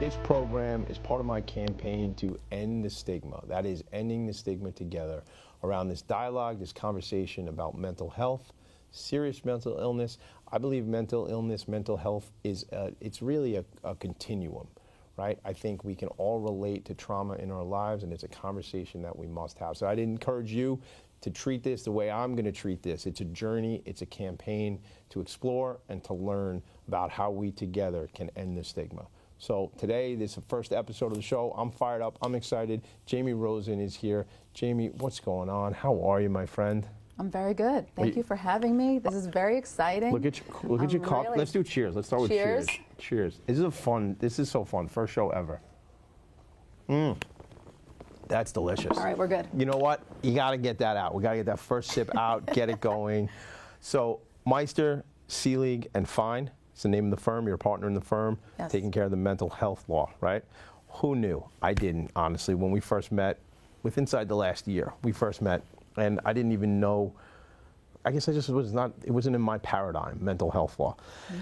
This program is part of my campaign to end the stigma. That is, ending the stigma together around this dialogue, this conversation about mental health, serious mental illness. I believe mental illness, mental health is, it's really a continuum, right? I think we can all relate to trauma in our lives, and it's a conversation that we must have. So I'd encourage you to treat this the way I'm going to treat this. It's a journey, it's a campaign to explore and to learn about how we together can end the stigma. So today, this is the first episode of the show. I'm fired up, I'm excited. Jamie Rosen is here. Jamie, what's going on? How are you, my friend? I'm very good. Thank you for having me. This is very exciting. Look at your coffee. Really... Let's do cheers. Let's start with cheers. Cheers. This is so fun. First show ever. That's delicious. All right, we're good. You know what? You got to get that out. We got to get that first sip out, get it going. So, Meister Seelig Fein. It's the name of the firm. You're a partner in the firm, yes. Taking care of the mental health law, right? Who knew? I didn't, honestly. When we first met, inside the last year, we first met, and I didn't even know. I guess it wasn't in my paradigm, mental health law. Yeah.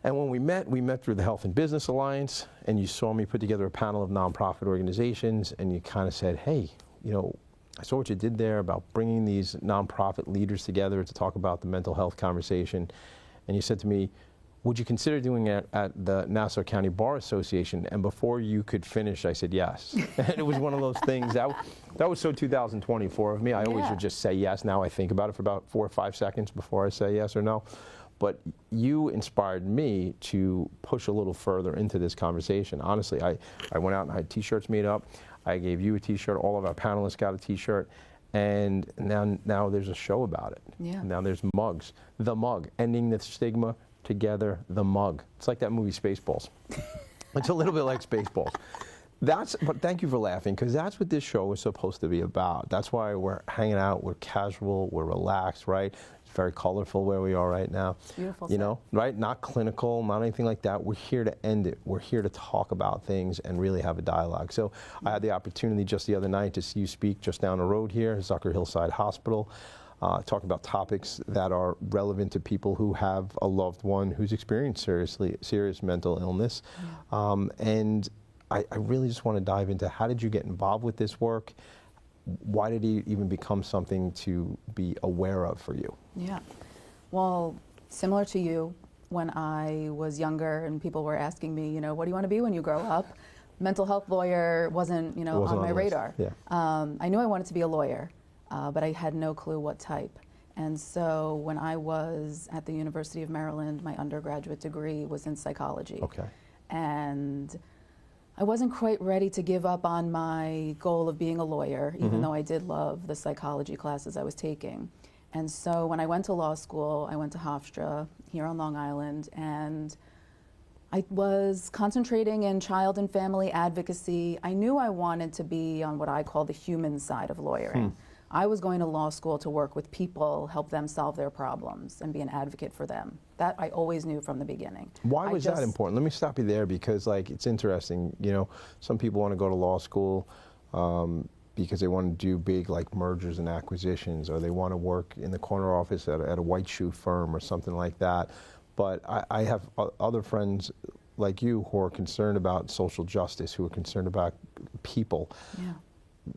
And when we met through the Health and Business Alliance, and you saw me put together a panel of nonprofit organizations, and you kind of said, hey, you know, I saw what you did there about bringing these nonprofit leaders together to talk about the mental health conversation. And you said to me, would you consider doing it at the Nassau County Bar Association? And before you could finish, I said yes. And it was one of those things, that was so 2024 of me. I always would just say yes. Now I think about it for about 4 or 5 seconds before I say yes or no. But you inspired me to push a little further into this conversation. Honestly, I went out and I had t-shirts made up. I gave you a t-shirt. All of our panelists got a t-shirt. And now there's a show about it. Yeah. Now there's mugs. The mug, ending the stigma together, the mug. It's like that movie Spaceballs. It's a little bit like Spaceballs. But thank you for laughing, because that's what this show is supposed to be about. That's why we're hanging out, we're casual, we're relaxed, right? It's very colorful where we are right now. It's beautiful. You know, right? Not clinical, not anything like that. We're here to end it. We're here to talk about things and really have a dialogue. So I had the opportunity just the other night to see you speak just down the road here, Zucker Hillside Hospital. Talking about topics that are relevant to people who have a loved one who's experienced serious mental illness. Yeah. And I really just want to dive into, how did you get involved with this work? Why did it even become something to be aware of for you? Yeah. Well, similar to you, when I was younger and people were asking me, you know, what do you want to be when you grow up? Mental health lawyer wasn't, you know, on my radar. Yeah. I knew I wanted to be a lawyer. But I had no clue what type. And so when I was at the University of Maryland, my undergraduate degree was in psychology. Okay. And I wasn't quite ready to give up on my goal of being a lawyer, even though I did love the psychology classes I was taking. And so when I went to law school, I went to Hofstra here on Long Island, and I was concentrating in child and family advocacy. I knew I wanted to be on what I call the human side of lawyering. I was going to law school to work with people, help them solve their problems, and be an advocate for them. That I always knew from the beginning. Why was that important? Let me stop you there, because it's interesting. You know, some people want to go to law school because they want to do big mergers and acquisitions, or they want to work in the corner office at a white shoe firm or something like that. But I have other friends like you who are concerned about social justice, who are concerned about people. Yeah.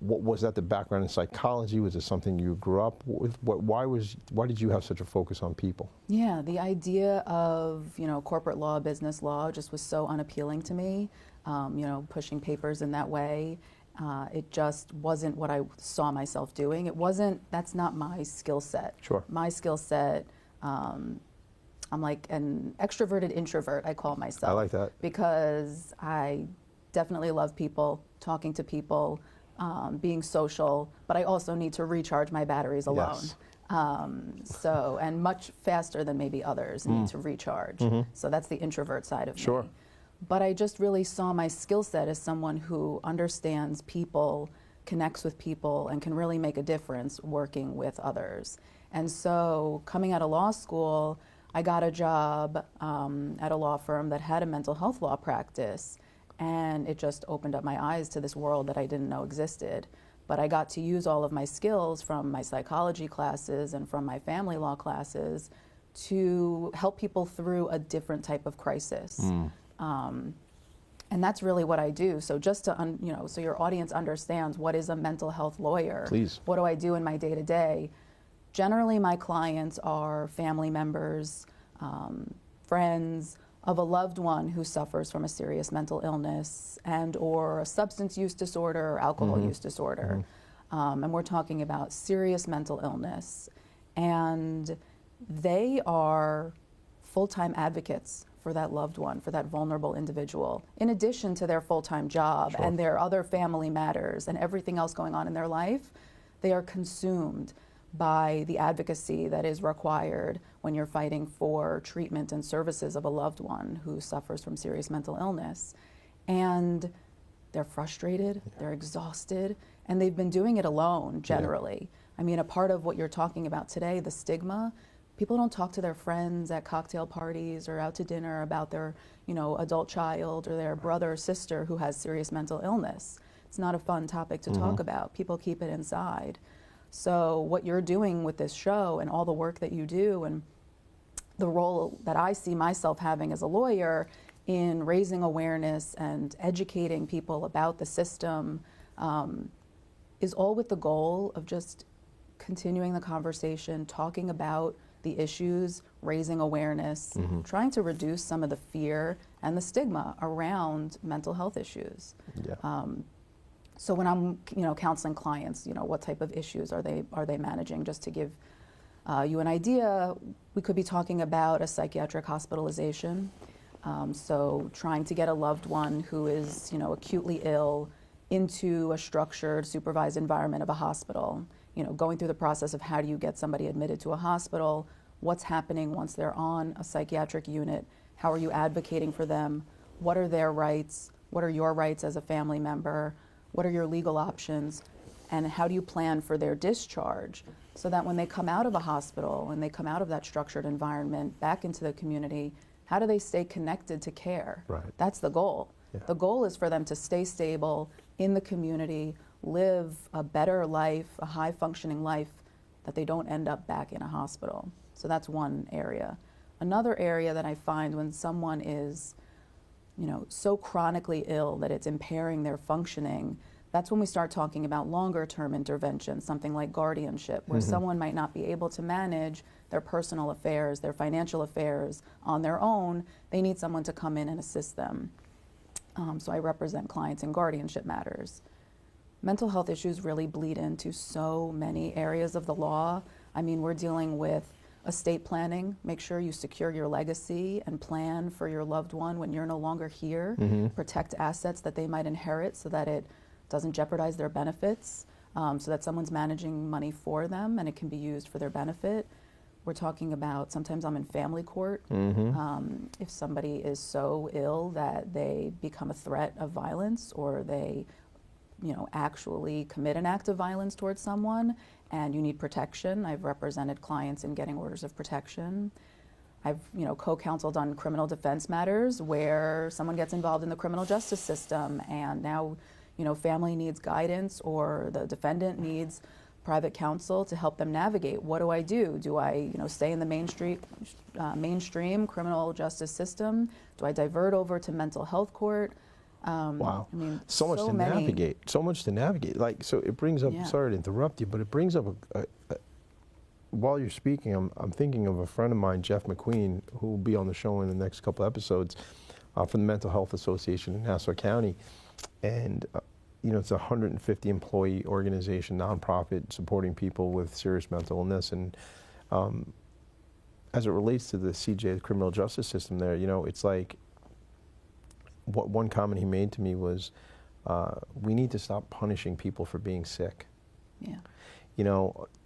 Was that the background in psychology? Was it something you grew up with? Why did you have such a focus on people? Yeah, the idea of, you know, corporate law, business law just was so unappealing to me. You know, pushing papers in that way, it just wasn't what I saw myself doing. That's not my skill set. Sure. My skill set, I'm like an extroverted introvert, I call myself. I like that. Because I definitely love people, talking to people, being social, but I also need to recharge my batteries alone. Yes. And much faster than maybe others need to recharge. So that's the introvert side of me. But I just really saw my skill set as someone who understands people, connects with people, and can really make a difference working with others. And so coming out of law school, I got a job at a law firm that had a mental health law practice. And it just opened up my eyes to this world that I didn't know existed. But I got to use all of my skills from my psychology classes and from my family law classes to help people through a different type of crisis. And that's really what I do. So just to, so your audience understands, what is a mental health lawyer? Please. What do I do in my day-to-day? Generally, my clients are family members, friends of a loved one who suffers from a serious mental illness and or a substance use disorder or alcohol use disorder. And we're talking about serious mental illness. And they are full-time advocates for that loved one, for that vulnerable individual, in addition to their full-time job and their other family matters and everything else going on in their life. They are consumed by the advocacy that is required when you're fighting for treatment and services of a loved one who suffers from serious mental illness. And they're frustrated, they're exhausted, and they've been doing it alone generally. I mean, a part of what you're talking about today, the stigma, people don't talk to their friends at cocktail parties or out to dinner about their, adult child or their brother or sister who has serious mental illness. It's not a fun topic to talk about. People keep it inside. So what you're doing with this show and all the work that you do and the role that I see myself having as a lawyer in raising awareness and educating people about the system is all with the goal of just continuing the conversation, talking about the issues, raising awareness, trying to reduce some of the fear and the stigma around mental health issues. So when I'm, counseling clients, what type of issues are they managing? Just to give you an idea, we could be talking about a psychiatric hospitalization. So trying to get a loved one who is, acutely ill into a structured, supervised environment of a hospital. Going through the process of how do you get somebody admitted to a hospital, what's happening once they're on a psychiatric unit, how are you advocating for them, what are their rights, what are your rights as a family member, what are your legal options, and how do you plan for their discharge so that when they come out of a hospital and they come out of that structured environment back into the community, how do they stay connected to care? Right. That's the goal. The goal is for them to stay stable in the community, live a better life, a high-functioning life, that they don't end up back in a hospital. So that's one area. Another area that I find when someone is, so chronically ill that it's impairing their functioning, that's when we start talking about longer-term interventions, something like guardianship, where someone might not be able to manage their personal affairs, their financial affairs on their own. They need someone to come in and assist them. So I represent clients in guardianship matters. Mental health issues really bleed into so many areas of the law. I mean, we're dealing with estate planning. Make sure you secure your legacy and plan for your loved one when you're no longer here. Protect assets that they might inherit so that it doesn't jeopardize their benefits, so that someone's managing money for them and it can be used for their benefit. We're talking about, sometimes I'm in family court. If somebody is so ill that they become a threat of violence or they actually commit an act of violence towards someone and you need protection. I've represented clients in getting orders of protection. I've co-counseled on criminal defense matters where someone gets involved in the criminal justice system and now family needs guidance or the defendant needs private counsel to help them navigate. What do I do? Do I stay in the mainstream criminal justice system? Do I divert over to mental health court? Wow. I mean, so much to navigate. So much to navigate. So it brings up, sorry to interrupt you, but it brings up, while you're speaking, I'm thinking of a friend of mine, Jeff McQueen, who will be on the show in the next couple episodes from the Mental Health Association in Nassau County. And, it's a 150 employee organization, nonprofit, supporting people with serious mental illness. And as it relates to the CJ, the criminal justice system there, it's like, what one comment he made to me was, we need to stop punishing people for being sick.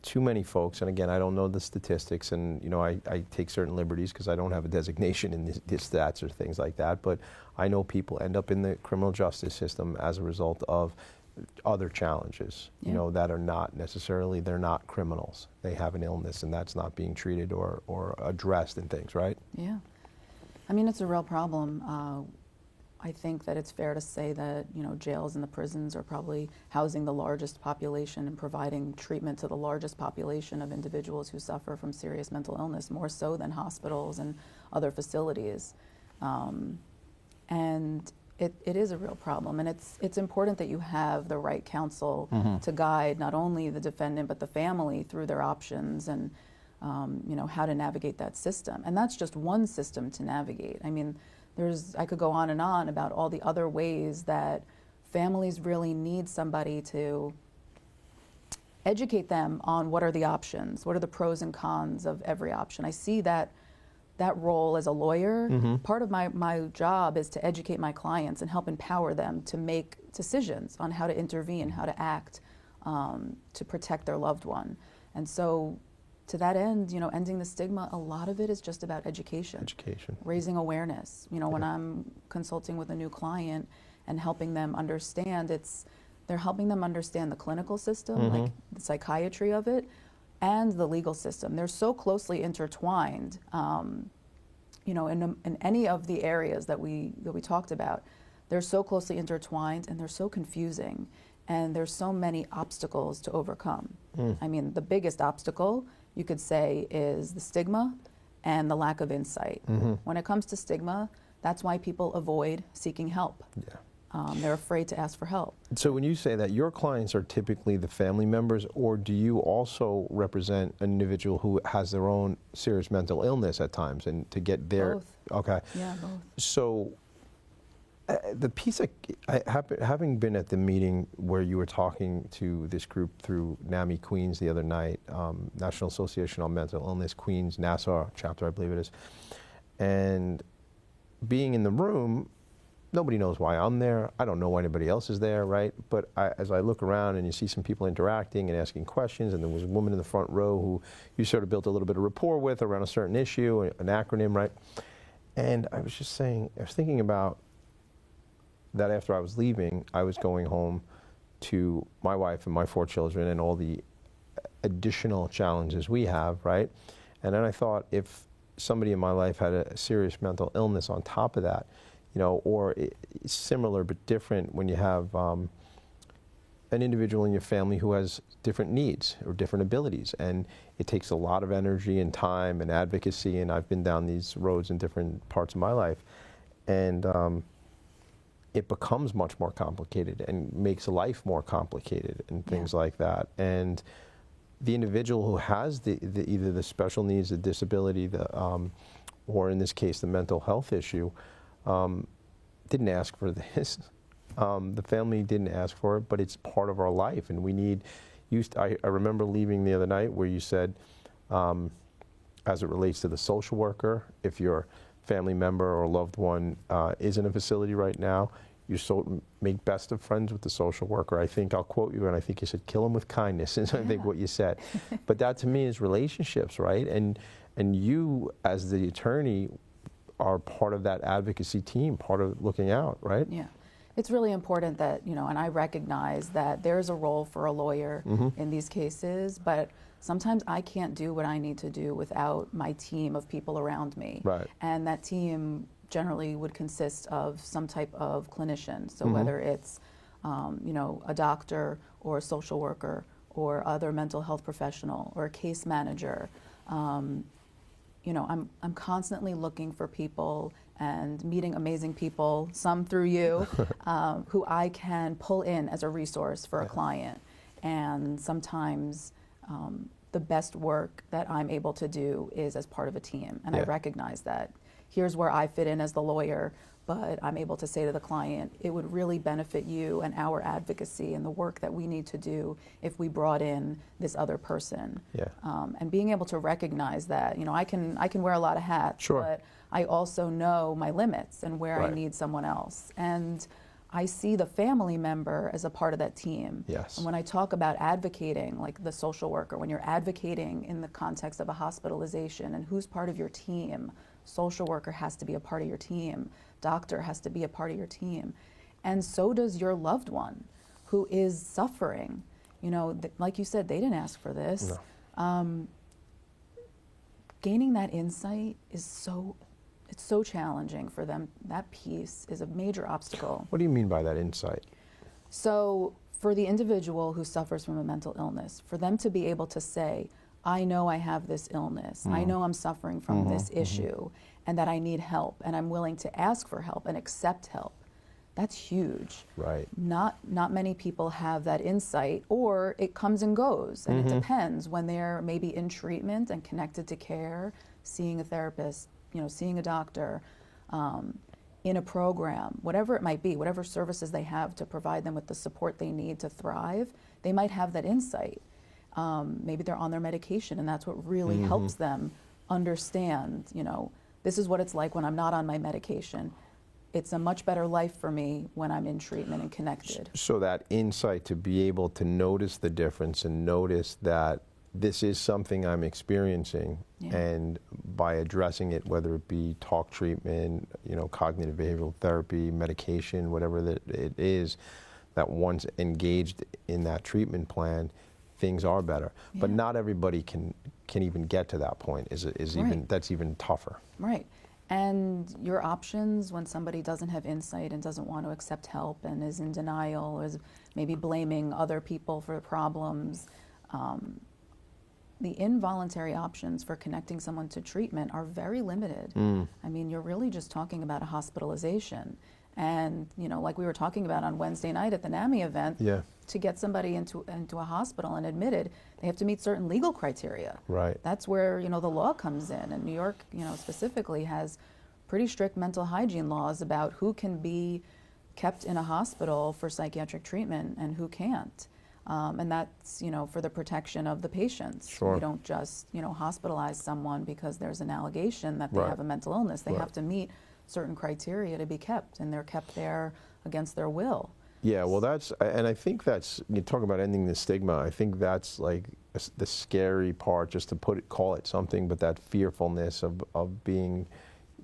Too many folks, and again, I don't know the statistics, and I take certain liberties because I don't have a designation in the stats or things like that, but I know people end up in the criminal justice system as a result of other challenges, that are not necessarily, they're not criminals. They have an illness and that's not being treated or addressed and things, right? Yeah. I mean, it's a real problem. I think that it's fair to say that, jails and the prisons are probably housing the largest population and providing treatment to the largest population of individuals who suffer from serious mental illness, more so than hospitals and other facilities. And it is a real problem, and it's important that you have the right counsel to guide not only the defendant but the family through their options and how to navigate that system. And that's just one system to navigate. I mean, I could go on and on about all the other ways that families really need somebody to educate them on what are the options, what are the pros and cons of every option. I see that role as a lawyer. Part of my job is to educate my clients and help empower them to make decisions on how to intervene, how to act to protect their loved one. And so to that end, ending the stigma, a lot of it is just about education. Raising awareness. When I'm consulting with a new client and helping them understand, they're helping them understand the clinical system, like the psychiatry of it, and the legal system. They're so closely intertwined, in any of the areas that we talked about. They're so closely intertwined, and they're so confusing, and there's so many obstacles to overcome. I mean, the biggest obstacle, you could say, is the stigma and the lack of insight. When it comes to stigma, that's why people avoid seeking help. They're afraid to ask for help. So when you say that, your clients are typically the family members, or do you also represent an individual who has their own serious mental illness at times, and to get their... Both. Okay. Yeah, both. So the piece, having been at the meeting where you were talking to this group through NAMI Queens the other night, National Association on Mental Illness Queens, Nassau chapter, I believe it is, and being in the room, nobody knows why I'm there. I don't know why anybody else is there, right? But as I look around and you see some people interacting and asking questions, and there was a woman in the front row who you sort of built a little bit of rapport with around a certain issue, an acronym, right? And I was just saying, I was thinking about that after I was leaving, I was going home to my wife and my 4 children and all the additional challenges we have, right? And then I thought, if somebody in my life had a serious mental illness on top of that, or similar but different, when you have an individual in your family who has different needs or different abilities, and it takes a lot of energy and time and advocacy, and I've been down these roads in different parts of my life, and it becomes much more complicated and makes life more complicated and things like that. And the individual who has either the special needs, the disability, or in this case the mental health issue, didn't ask for this. The family didn't ask for it, but it's part of our life, and we need. I remember leaving the other night where you said, as it relates to the social worker, if your family member or loved one is in a facility right now, you make best of friends with the social worker. I think I'll quote you, and I think you said, "Kill them with kindness," is I think what you said. But that to me is relationships, right? And you, as the attorney, are part of that advocacy team, part of looking out, right? Yeah. It's really important that, and I recognize that there's a role for a lawyer in these cases, but sometimes I can't do what I need to do without my team of people around me. Right. And that team generally would consist of some type of clinician. So whether it's, a doctor or a social worker or other mental health professional or a case manager, I'm constantly looking for people and meeting amazing people, some through you, who I can pull in as a resource for a client. And sometimes the best work that I'm able to do is as part of a team. And I recognize that. Here's where I fit in as the lawyer, but I'm able to say to the client, it would really benefit you and our advocacy and the work that we need to do if we brought in this other person. And being able to recognize that, I can wear a lot of hats, but I also know my limits and where I need someone else. And I see the family member as a part of that team. And when I talk about advocating, like the social worker, when you're advocating in the context of a hospitalization and who's part of your team, social worker has to be a part of your team, doctor has to be a part of your team, and so does your loved one who is suffering. Like you said, they didn't ask for this. Gaining that insight is so challenging for them. That piece is a major obstacle. What do you mean by that insight? So for the individual who suffers from a mental illness, for them to be able to say, I know I have this illness, I know I'm suffering from this issue, and that I need help, and I'm willing to ask for help and accept help. that's huge. Right. Not many people have that insight, or it comes and goes, and it depends when they're maybe in treatment and connected to care, seeing a therapist, seeing a doctor, in a program, whatever it might be, whatever services they have to provide them with the support they need to thrive, they might have that insight. Maybe they're on their medication, and that's what really helps them understand, this is what it's like when I'm not on my medication. It's a much better life for me when I'm in treatment and connected. So that insight to be able to notice the difference and notice that this is something I'm experiencing, and by addressing it, whether it be talk treatment, cognitive behavioral therapy, medication, whatever that it is, that once engaged in that treatment plan, things are better. But not everybody can even get to that point. That's even tougher. Right. And your options when somebody doesn't have insight and doesn't want to accept help and is in denial, or is maybe blaming other people for problems, the involuntary options for connecting someone to treatment are very limited. I mean, you're really just talking about a hospitalization. And, like we were talking about on Wednesday night at the NAMI event, to get somebody into a hospital and admitted, they have to meet certain legal criteria. Right. That's where, the law comes in. And New York, specifically has pretty strict mental hygiene laws about who can be kept in a hospital for psychiatric treatment and who can't. And that's, for the protection of the patients. Sure. You don't just, hospitalize someone because there's an allegation that they have a mental illness. They have to meet certain criteria to be kept, and they're kept there against their will. Yeah, well, and I think that's, you talk about ending the stigma, I think that's like the scary part, just to call it something, but that fearfulness of being,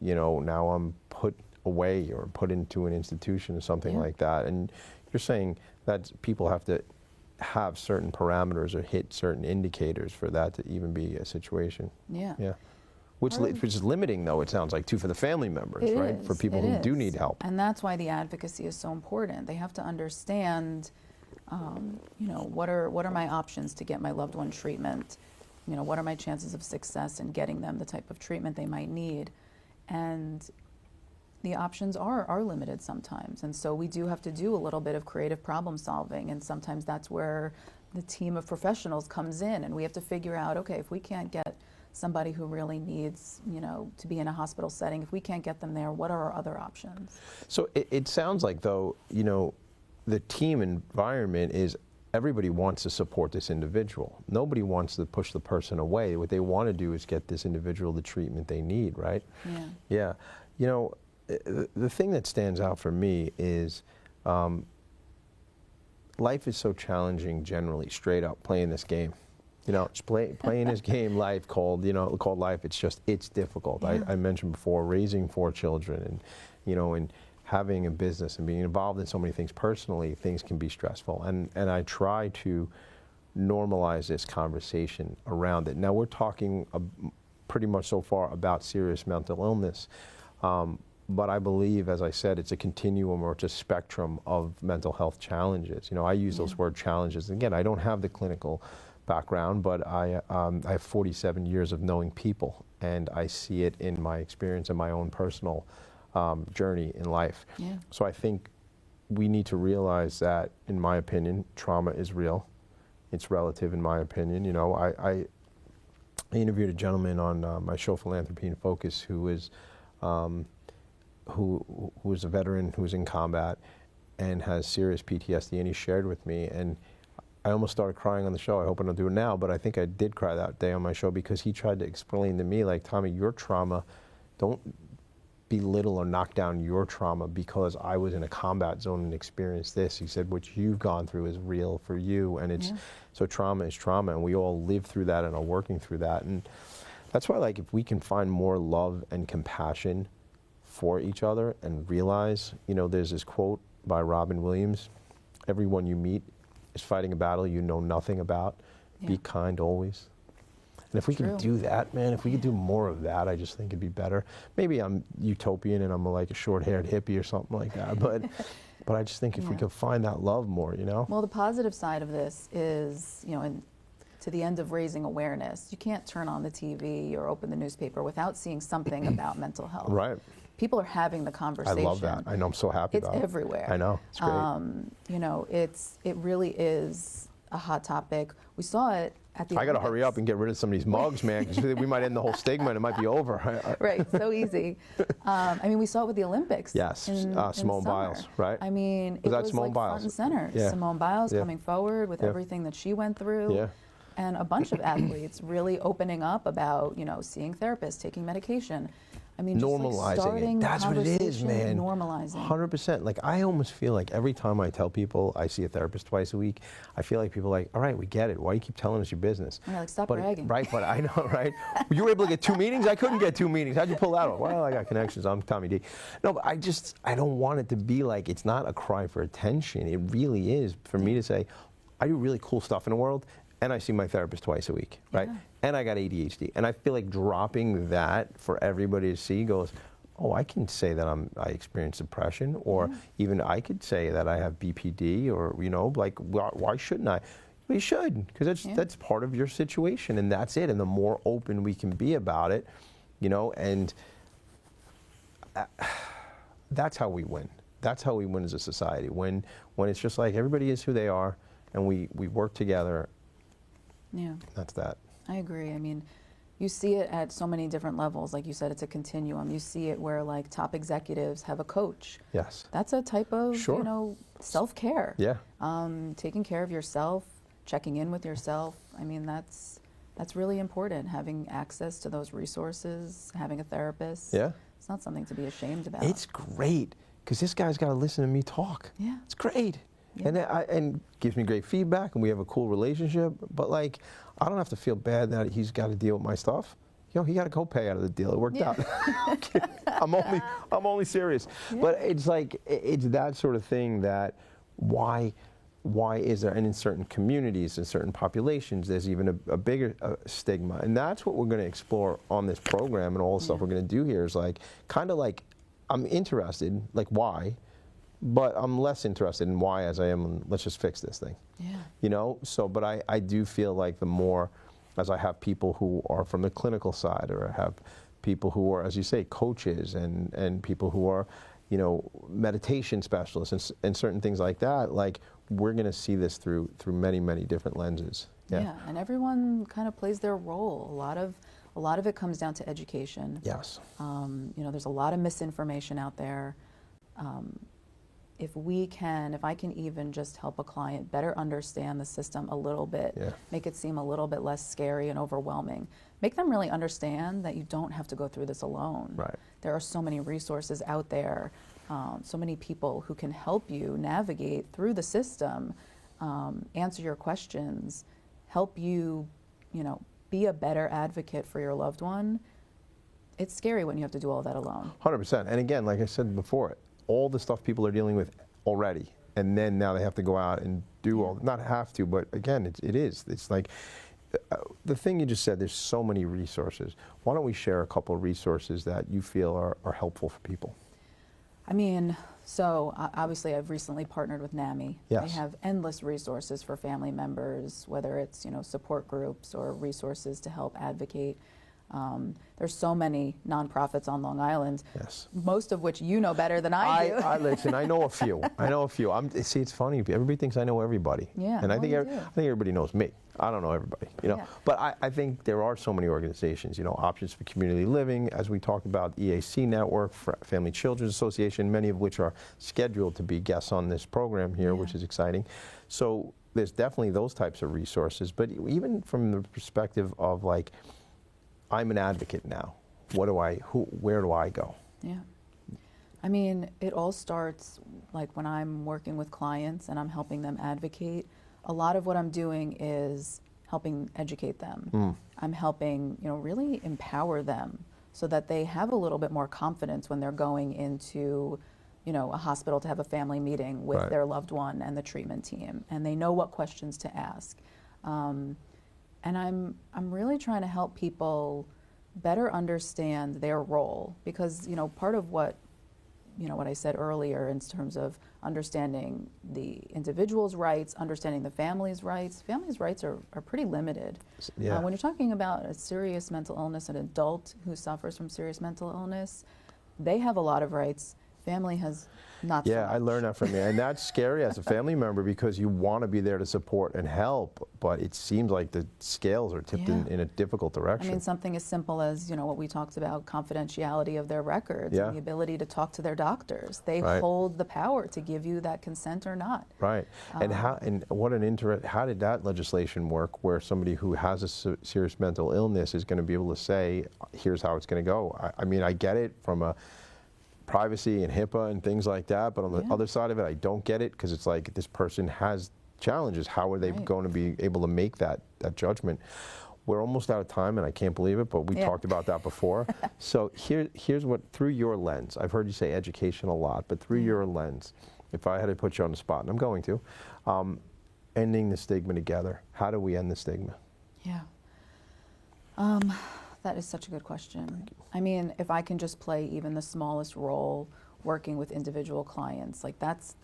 now I'm put away or put into an institution or something like that. And you're saying that people have to have certain parameters or hit certain indicators for that to even be a situation. Yeah. Which is limiting, though, it sounds like, too, for the family members, right? For people who do need help. And that's why the advocacy is so important. They have to understand, what are my options to get my loved one treatment? What are my chances of success in getting them the type of treatment they might need? And the options are limited sometimes. And so we do have to do a little bit of creative problem solving. And sometimes that's where the team of professionals comes in. And we have to figure out, okay, if we can't get somebody who really needs, to be in a hospital setting, if we can't get them there, what are our other options? So it sounds like, though, the team environment is everybody wants to support this individual. Nobody wants to push the person away. What they want to do is get this individual the treatment they need, right? Yeah. The thing that stands out for me is life is so challenging generally, straight up, playing this game. Just playing this game life called life, it's difficult. I mentioned before, raising 4 children and having a business and being involved in so many things personally, things can be stressful. And I try to normalize this conversation around it. Now we're talking pretty much so far about serious mental illness. But I believe, as I said, it's a continuum or it's a spectrum of mental health challenges. I use those word challenges. Again, I don't have the clinical background, but I have 47 years of knowing people, and I see it in my experience and my own personal journey in life. So I think we need to realize that, in my opinion, trauma is real. It's relative, in my opinion. I interviewed a gentleman on my show Philanthropy in Focus who is a veteran who's in combat and has serious PTSD, and he shared with me, and I almost started crying on the show. I hope I don't do it now, but I think I did cry that day on my show because he tried to explain to me, like, Tommy, your trauma, don't belittle or knock down your trauma because I was in a combat zone and experienced this. He said, what you've gone through is real for you, and so trauma is trauma, and we all live through that and are working through that. And that's why, like, if we can find more love and compassion for each other and realize, there's this quote by Robin Williams, everyone you meet is fighting a battle you know nothing about. Be kind always. And if we can do that, man, if we could do more of that, I just think it'd be better. Maybe I'm utopian and I'm like a short-haired hippie or something like that, but I just think if we could find that love more, Well, the positive side of this is, and to the end of raising awareness. You can't turn on the TV or open the newspaper without seeing something about mental health. Right. People are having the conversation. I love that. I know. I'm so happy about it. It's everywhere. I know. It's great. You know, it really is a hot topic. We saw it at the I got to Olympics. hurry up and get rid of some of these mugs, man, because we might end the whole stigma and it might be over. Right, so easy. I mean, we saw it with the Olympics. Yes, in Simone summer. Biles, right? I mean, Was it that was Simone like Biles? front and center. Yeah. Simone Biles Yeah. coming forward with Yeah. everything that she went through. Yeah. And a bunch of athletes really opening up about, you know, seeing therapists, taking medication. I mean, just like Normalizing starting it. That's the what it is, conversation, man. Normalizing. 100%. Like, I almost feel like every time I tell people I see a therapist twice a week, I feel like people are like, all right, we get it. Why do you keep telling us your business? Yeah, like, stop but, bragging. Right, but I know, right? You were able to get 2 meetings? I couldn't get 2 meetings. How'd you pull that off? Well, I got connections. I'm Tommy D. No, but I don't want it to be like, it's not a cry for attention. It really is for me to say, I do really cool stuff in the world, and I see my therapist twice a week, right? Yeah. And I got ADHD. And I feel like dropping that for everybody to see goes, oh, I can say that I experience depression, or even I could say that I have BPD, or, you know, like, why shouldn't I? Well, you should, because that's part of your situation, and that's it. And the more open we can be about it, you know, and that's how we win. That's how we win as a society. When it's just like everybody is who they are, and we work together. Yeah. That's that. I agree. I mean, you see it at so many different levels. Like you said, it's a continuum. You see it where, like, top executives have a coach. Yes. That's a type of, Sure. you know, self-care. Yeah. Taking care of yourself, checking in with yourself. I mean, that's really important. Having access to those resources, having a therapist. Yeah. It's not something to be ashamed about. It's great, because this guy's got to listen to me talk. Yeah. It's great. Yeah. And gives me great feedback, and we have a cool relationship. But, like, I don't have to feel bad that he's got to deal with my stuff. You know, he got a copay out of the deal. It worked out. I'm only serious. Yeah. But it's like, it's that sort of thing that why is there, and in certain communities, in certain populations, there's even a bigger stigma. And that's what we're going to explore on this program, and all the stuff we're going to do here is, like, kind of like, I'm interested, like, why? But I'm less interested in why as I am in, let's just fix this thing. Yeah. You know, so, but I do feel like the more, as I have people who are from the clinical side, or I have people who are, as you say, coaches, and people who are, you know, meditation specialists and certain things like that, like, we're going to see this through many, many different lenses. Yeah, and everyone kind of plays their role. A lot of it comes down to education. Yes. You know, there's a lot of misinformation out there. If I can even just help a client better understand the system a little bit, make it seem a little bit less scary and overwhelming, make them really understand that you don't have to go through this alone. Right. There are so many resources out there, so many people who can help you navigate through the system, answer your questions, help you, you know, be a better advocate for your loved one. It's scary when you have to do all that alone. 100%. And again, like I said before, all the stuff people are dealing with already, and then now they have to go out and do all, not have to, but again, it is. It's like, the thing you just said, there's so many resources. Why don't we share a couple of resources that you feel are helpful for people? I mean, so obviously I've recently partnered with NAMI. Yes. They have endless resources for family members, whether it's, you know, support groups or resources to help advocate. There's so many nonprofits on Long Island, most of which you know better than I do. Listen, I know a few. See, it's funny. Everybody thinks I know everybody. Yeah, and I well, think you do. everybody knows me. I don't know everybody, you know. Yeah. But I think there are so many organizations, you know, Options for Community Living, as we talked about, EAC Network, Family Children's Association, many of which are scheduled to be guests on this program here, which is exciting. So there's definitely those types of resources. But even from the perspective of, like, I'm an advocate now. Where do I go? Yeah. I mean, it all starts, like, when I'm working with clients and I'm helping them advocate. A lot of what I'm doing is helping educate them. I'm helping, you know, really empower them so that they have a little bit more confidence when they're going into, you know, a hospital to have a family meeting with their loved one and the treatment team, and they know what questions to ask. And I'm really trying to help people better understand their role, because, you know, part of what you know, what I said earlier in terms of understanding the individual's rights, understanding the family's rights. Family's rights are pretty limited. Yeah. When you're talking about a serious mental illness, an adult who suffers from serious mental illness, they have a lot of rights. Family has not so Yeah, much. I learned that from you. And that's scary as a family member because you want to be there to support and help, but it seems like the scales are tipped in a difficult direction. I mean, something as simple as, you know, what we talked about, confidentiality of their records and the ability to talk to their doctors. They hold the power to give you that consent or not. Right. And how did that legislation work where somebody who has a serious mental illness is going to be able to say, here's how it's going to go? I mean, I get it from a privacy and HIPAA and things like that, but on the other side of it, I don't get it because it's like this person has challenges. How are they going to be able to make that judgment? We're almost out of time, and I can't believe it, but we talked about that before. So here's what, through your lens, I've heard you say education a lot, but through your lens, if I had to put you on the spot, and I'm going to, ending the stigma together. How do we end the stigma? Yeah. That is such a good question. I mean, if I can just play even the smallest role working with individual clients, like that's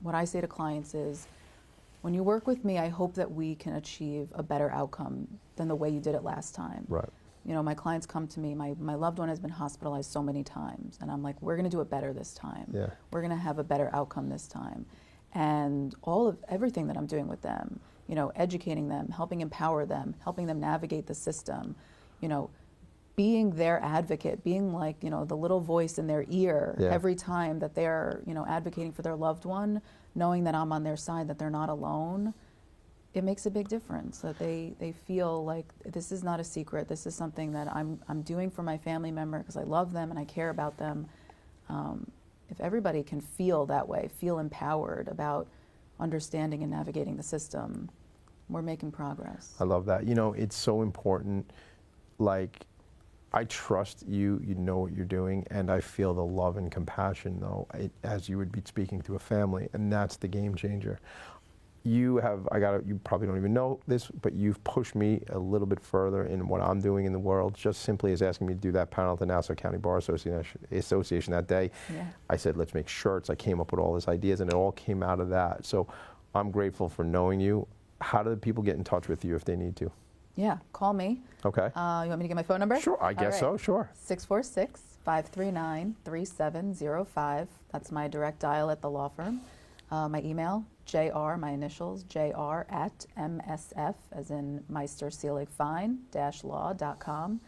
what I say to clients is, when you work with me, I hope that we can achieve a better outcome than the way you did it last time. Right. You know, my clients come to me, my loved one has been hospitalized so many times, and I'm like, we're gonna do it better this time. Yeah. We're gonna have a better outcome this time. And everything that I'm doing with them, you know, educating them, helping empower them, helping them navigate the system, you know, being their advocate, being like, you know, the little voice in their ear every time that they're, you know, advocating for their loved one, knowing that I'm on their side, that they're not alone, it makes a big difference, that they feel like this is not a secret, this is something that I'm doing for my family member because I love them and I care about them. If everybody can feel that way, feel empowered about understanding and navigating the system, we're making progress. I love that. You know, it's so important. Like, I trust you, you know what you're doing, and I feel the love and compassion, though, as you would be speaking to a family, and that's the game changer. You probably don't even know this, but you've pushed me a little bit further in what I'm doing in the world, just simply as asking me to do that panel at the Nassau County Bar Association that day. Yeah. I said, let's make shirts. I came up with all these ideas, and it all came out of that. So I'm grateful for knowing you. How do people get in touch with you if they need to? Yeah, call me. Okay. You want me to get my phone number? Sure, I guess so, sure. 646-539-3705. That's my direct dial at the law firm. My email, JR, my initials, JR@MSF, as in Meister Seelig Fein -law.com.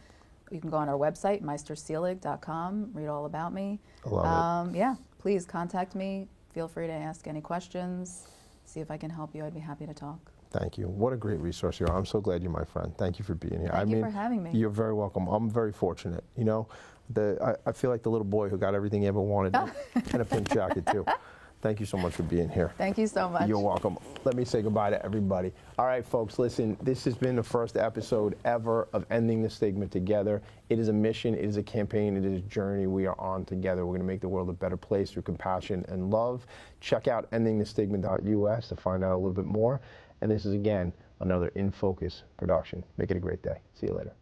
You can go on our website, meisterseelig.com, read all about me. I love it. Yeah, please contact me. Feel free to ask any questions. See if I can help you. I'd be happy to talk. Thank you. What a great resource you are. I'm so glad you're my friend. Thank you for being here. Thank you for having me. You're very welcome. I'm very fortunate. You know, I feel like the little boy who got everything he ever wanted and a pink jacket too. Thank you so much for being here. Thank you so much. You're welcome. Let me say goodbye to everybody. All right, folks, listen, this has been the first episode ever of Ending the Stigma Together. It is a mission, it is a campaign, it is a journey we are on together. We're going to make the world a better place through compassion and love. Check out endingthestigma.us to find out a little bit more. And this is, again, another In Focus production. Make it a great day. See you later.